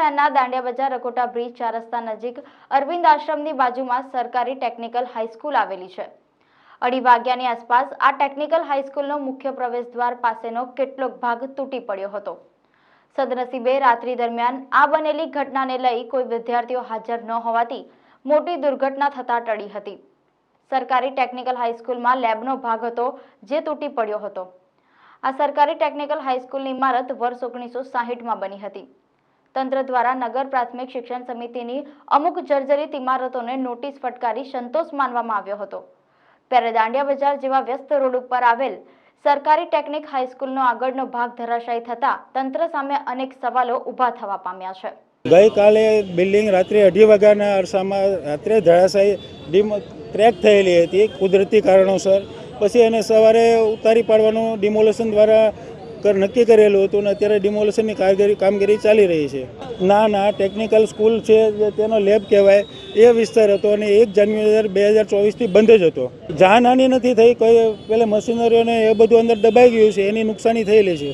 શહેરના દાંડિયા બજાર રકોટા બ્રિજ 4 રસ્તા નજીક અરવિંદ આશ્રમની બાજુમાં સરકારી ટેકનિકલ હાઈસ્કૂલ આવેલી છે। 2:30 વાગ્યાની આસપાસ આ ટેકનિકલ હાઈસ્કૂલનો મુખ્ય પ્રવેશદ્વાર પાસેનો કેટલોક ભાગ તૂટી પડ્યો હતો। સદનસીબે રાત્રિ દરમિયાન આ બનેલી ઘટનાને લઈ કોઈ વિદ્યાર્થીઓ હાજર ન હોવાથી મોટી દુર્ઘટના થતા ટળી હતી। સરકારી ટેકનિકલ હાઈસ્કૂલમાં લેબનો ભાગ હતો જે તૂટી પડ્યો હતો। આ સરકારી ટેકનિકલ હાઈસ્કૂલની ઇમારત વર્ષ 1960માં બની હતી। તંત્ર દ્વારા નગર પ્રાથમિક શિક્ષણ સમિતિની અમુક જર્જરિત ઇમારતોને નોટિસ ફટકારી સંતોષ માનવામાં આવ્યો હતો। ત્યારે દાંડિયા બજાર જેવા વ્યસ્ત રોડ ઉપર આવેલ સરકારી ટેકનિક હાઈસ્કૂલનો આગળનો ભાગ ધરાશાયી થતા તંત્ર સામે અનેક સવાલો ઊભા થવા પામ્યા છે। ગઈકાલે બિલ્ડિંગ રાત્રે 2:30 વાગ્યાના અરસામાં રાત્રે ધરાશાયી ક્રેક થયેલી હતી કુદરતી કારણોસર। પછી એને સવારે ઉતારી પાડવાનું ડિમોલેશન દ્વારા નક્કી કરેલું હતું અને અત્યારે ડિમોલેશનની કામગીરી ચાલી રહી છે। ના ટેકનિકલ સ્કૂલ છે તેનો લેબ કહેવાય એ વિસ્તાર હતો અને 1 જાન્યુઆરી 2024થી બંધ જ હતો। જાનહાનિ નથી થઈ, કોઈ પેલા મશીનરીઓને એ બધું અંદર દબાઈ ગયું છે, એની નુકસાની થયેલી છે।